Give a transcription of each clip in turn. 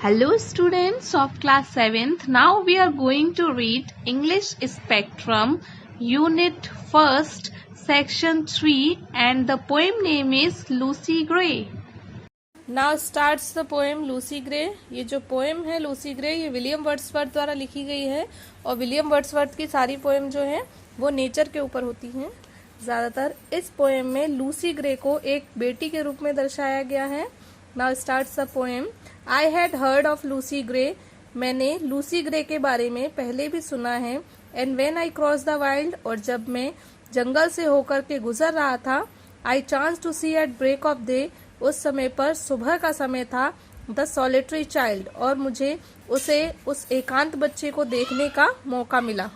Hello students of class 7th. Now we are going to read English Spectrum Unit 1st Section 3 and the poem name is Lucy Gray. Now starts the poem Lucy Gray. ये जो poem है Lucy grey ये William Wordsworth द्वारा लिखी गई है और William Wordsworth की सारी पोएम जो है वो नेचर के ऊपर होती हैं ज़्यादातर। इस पोएम में लूसी ग्रे को एक बेटी के रूप में दर्शाया गया है। Now starts the poem. I had heard of Lucy Gray. मैंने लूसी ग्रे के बारे में पहले भी सुना है। And when I crossed the wild, और जब मैं जंगल से होकर के गुजर रहा था, I chanced to see at break of day, उस समय पर सुबह का समय था, The solitary child, और मुझे उसे उस एकांत बच्चे को देखने का मौका मिला।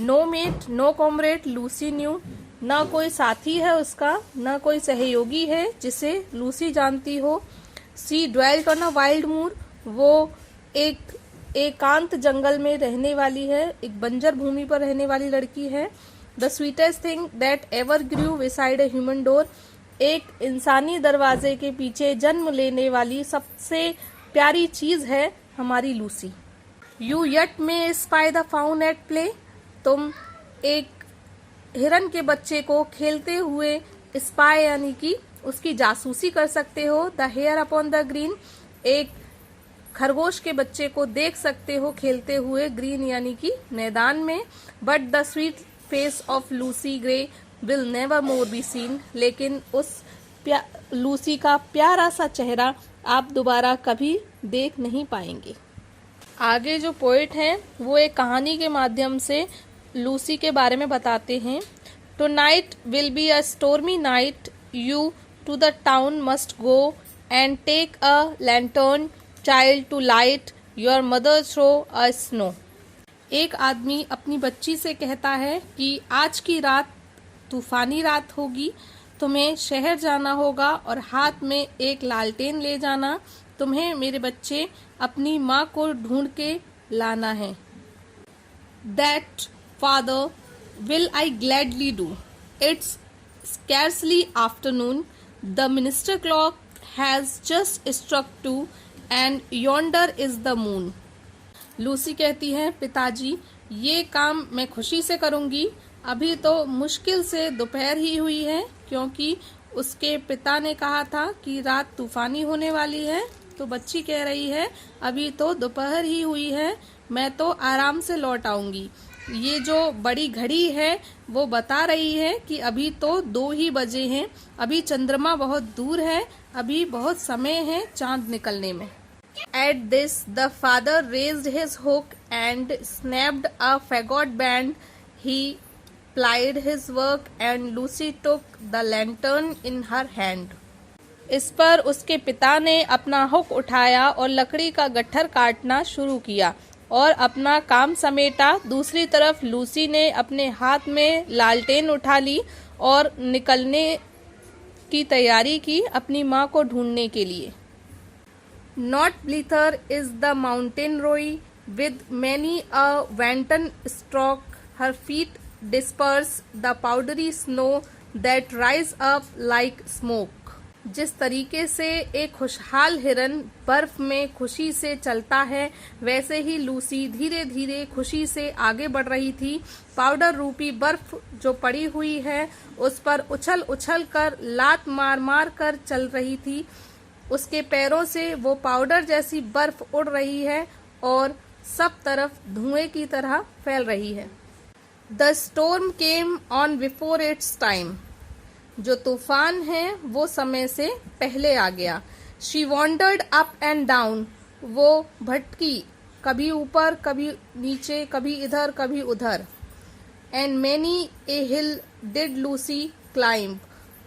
No mate, no comrade, Lucy knew. न कोई साथी है उसका, न कोई सहयोगी है जिसे लूसी जानती हो। सी ड्वेल्ट ऑन अ वाइल्ड मूर, वो एक एकांत जंगल में रहने वाली है, एक बंजर भूमि पर रहने वाली लड़की है। The sweetest thing that ever grew beside a human door, एक इंसानी दरवाजे के पीछे जन्म लेने वाली सबसे प्यारी चीज है हमारी Lucy. You yet may spy the fawn at play, तुम एक हिरन के बच्चे को खेलते हुए स्पाई यानी कि उसकी जासूसी कर सकते हो। The hare upon the green, एक खरगोश के बच्चे को देख सकते हो खेलते हुए ग्रीन यानी कि मैदान में। But the sweet face of Lucy grey will never more be seen, लेकिन उस लूसी का प्यारा सा चेहरा आप दोबारा कभी देख नहीं पाएंगे। आगे जो पोएट हैं वो एक कहानी के माध्यम से लूसी के बारे में बताते हैं। Tonight will be a stormy night, you to the town must go and take a lantern child to light your mother through a snow. एक आदमी अपनी बच्ची से कहता है कि आज की रात तूफानी रात होगी, तुम्हें शहर जाना होगा और हाथ में एक लालटेन ले जाना, तुम्हें मेरे बच्चे अपनी माँ को ढूंढ के लाना है। That father will I gladly do. It's scarcely afternoon. The minister clock has just struck 2 and yonder is the moon. Lucy कहती है, पिताजी ये काम मैं खुशी से करूंगी, अभी तो मुश्किल से दोपहर ही हुई है, क्योंकि उसके पिता ने कहा था कि रात तूफानी होने वाली है। तो बच्ची कह रही है अभी तो दोपहर ही हुई है, मैं तो आराम से लौट आऊंगी। ये जो बड़ी घड़ी है वो बता रही है कि अभी तो 2 ही बजे हैं, अभी चंद्रमा बहुत दूर है, अभी बहुत समय है चांद निकलने में। At this the father raised his hook and snapped a fagot band. He plied his work and Lucy took the lantern in her hand. इस पर उसके पिता ने अपना हुक उठाया और लकड़ी का गट्ठर काटना शुरू किया और अपना काम समेटा। दूसरी तरफ लूसी ने अपने हाथ में लालटेन उठा ली और निकलने की तैयारी की अपनी माँ को ढूंढने के लिए। Not blither is the mountain roe with many a wanton stroke, her feet disperse the powdery snow that rise up like smoke. जिस तरीके से एक खुशहाल हिरन बर्फ में खुशी से चलता है, वैसे ही लूसी धीरे धीरे खुशी से आगे बढ़ रही थी। पाउडर रूपी बर्फ जो पड़ी हुई है उस पर उछल उछल कर लात मार मार कर चल रही थी। उसके पैरों से वो पाउडर जैसी बर्फ उड़ रही है और सब तरफ धुएं की तरह फैल रही है। The storm came on before it's time, जो तूफान है वो समय से पहले आ गया। She wandered up and down, वो भटकी कभी ऊपर कभी नीचे, कभी इधर कभी उधर। And many a hill did Lucy climb,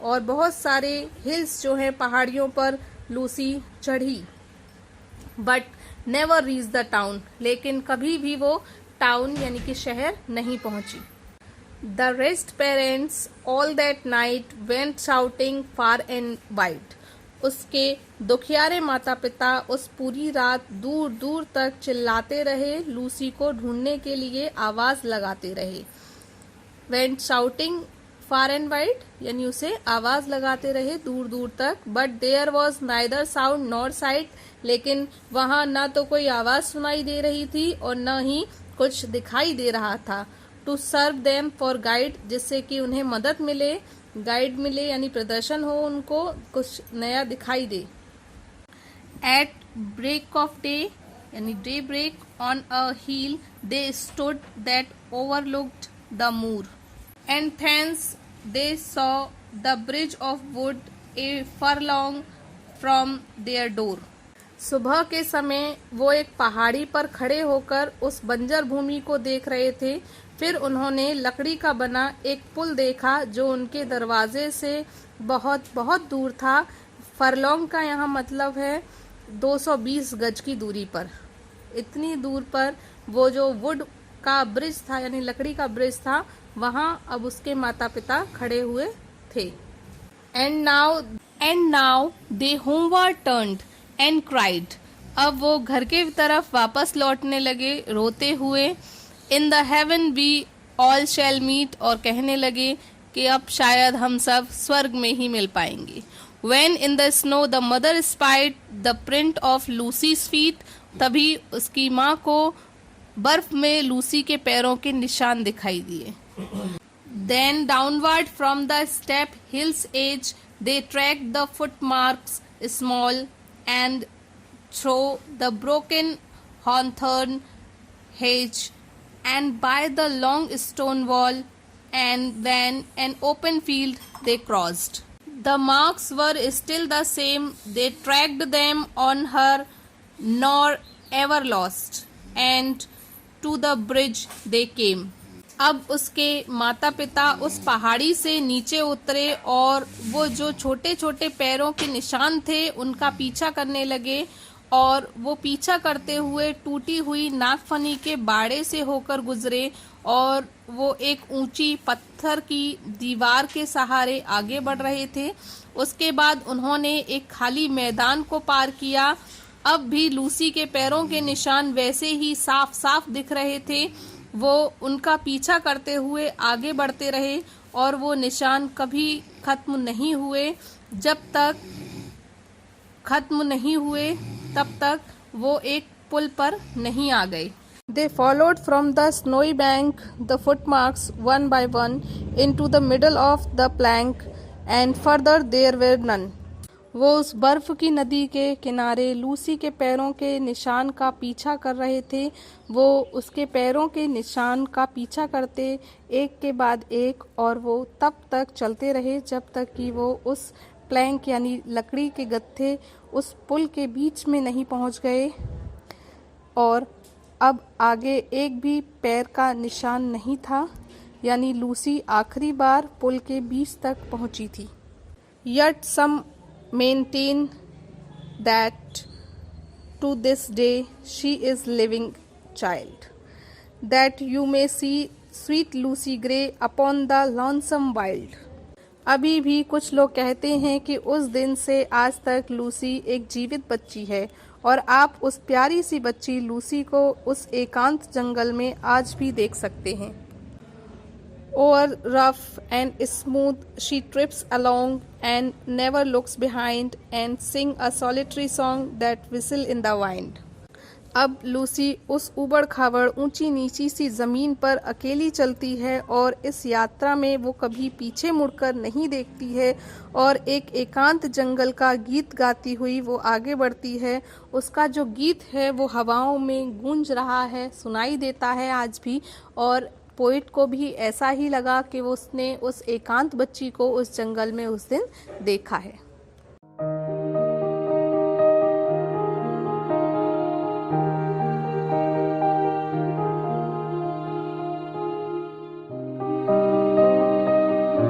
और बहुत सारे हिल्स जो हैं पहाड़ियों पर लूसी चढ़ी। But never reach the town, लेकिन कभी भी वो टाउन यानी कि शहर नहीं पहुंची। The rest parents all that night went shouting far and wide. उसके दुखियारे माता पिता उस पूरी रात दूर दूर तक चिल्लाते रहे, लूसी को ढूंढने के लिए आवाज लगाते रहे। Went shouting far and wide यानी उसे आवाज लगाते रहे दूर दूर तक। But there was neither sound nor sight, लेकिन वहाँ ना तो कोई आवाज़ सुनाई दे रही थी और न ही कुछ दिखाई दे रहा था। To serve them for guide, जिससे कि उन्हें मदद मिले, गाइड मिले, यानी प्रदर्शन हो, उनको कुछ नया दिखाई दे। एट ब्रेक ऑफ डे, यानी day break, on a hill they stood that overlooked the moor, and thence they saw the bridge of wood a furlong from their door. सुबह के समय वो एक पहाड़ी पर खड़े होकर उस बंजर भूमि को देख रहे थे। फिर उन्होंने लकड़ी का बना एक पुल देखा जो उनके दरवाजे से बहुत बहुत दूर था। फरलॉन्ग का यहाँ मतलब है 220 गज की दूरी पर। इतनी दूर पर वो जो वुड का ब्रिज था, यानी लकड़ी का ब्रिज था, वहाँ अब उसके माता पिता खड़े हुए थे। And now they homeward turned and cried. अब वो घर के तरफ वापस लौटने लगे रोते हुए। In the heaven we all shall meet, और कहने लगे कि अब शायद हम सब स्वर्ग में ही मिल पाएंगे। When in the snow the mother spied the print of Lucy's feet, तभी उसकी माँ को बर्फ में लूसी के पैरों के निशान दिखाई दिए। Then downward from the steep hill's edge they tracked the footmarks small and through the broken hawthorn hedge and by the long stone wall, and when an open field they crossed. The marks were still the same, they tracked them on her, nor ever lost, and to the bridge they came. अब उसके माता पिता उस पहाड़ी से नीचे उतरे और वो जो छोटे छोटे पैरों के निशान थे उनका पीछा करने लगे, और वो पीछा करते हुए टूटी हुई नागफनी के बाड़े से होकर गुजरे, और वो एक ऊंची पत्थर की दीवार के सहारे आगे बढ़ रहे थे। उसके बाद उन्होंने एक खाली मैदान को पार किया। अब भी लूसी के पैरों के निशान वैसे ही साफ साफ दिख रहे थे। वो उनका पीछा करते हुए आगे बढ़ते रहे और वो निशान कभी खत्म नहीं हुए। जब तक खत्म नहीं हुए तब तक वो एक पुल पर नहीं आ गए। They followed from the snowy bank the footmarks one by one into the middle of the plank, and further there were none. वो उस बर्फ की नदी के किनारे लूसी के पैरों के निशान का पीछा कर रहे थे। वो उसके पैरों के निशान का पीछा करते एक के बाद एक, और वो तब तक चलते रहे जब तक कि वो उस प्लैंक यानी लकड़ी के गत्थे उस पुल के बीच में नहीं पहुंच गए, और अब आगे एक भी पैर का निशान नहीं था, यानी लूसी आखिरी बार पुल के बीच तक पहुंची थी। Yet some maintain that to this day she is living child, that you may see sweet Lucy Gray upon the lonesome wild. अभी भी कुछ लोग कहते हैं कि उस दिन से आज तक लूसी एक जीवित बच्ची है, और आप उस प्यारी सी बच्ची लूसी को उस एकांत जंगल में आज भी देख सकते हैं। Over rough and smooth she trips along and never looks behind, and sing a solitary song that whistle in the wind. अब लूसी उस उबड़ खाबड़ ऊंची नीची सी जमीन पर अकेली चलती है, और इस यात्रा में वो कभी पीछे मुड़कर नहीं देखती है, और एक एकांत जंगल का गीत गाती हुई वो आगे बढ़ती है। उसका जो गीत है वो हवाओं में गूंज रहा है, सुनाई देता है आज भी, और पोइट को भी ऐसा ही लगा कि उसने उस एकांत बच्ची को उस जंगल में उस दिन देखा है।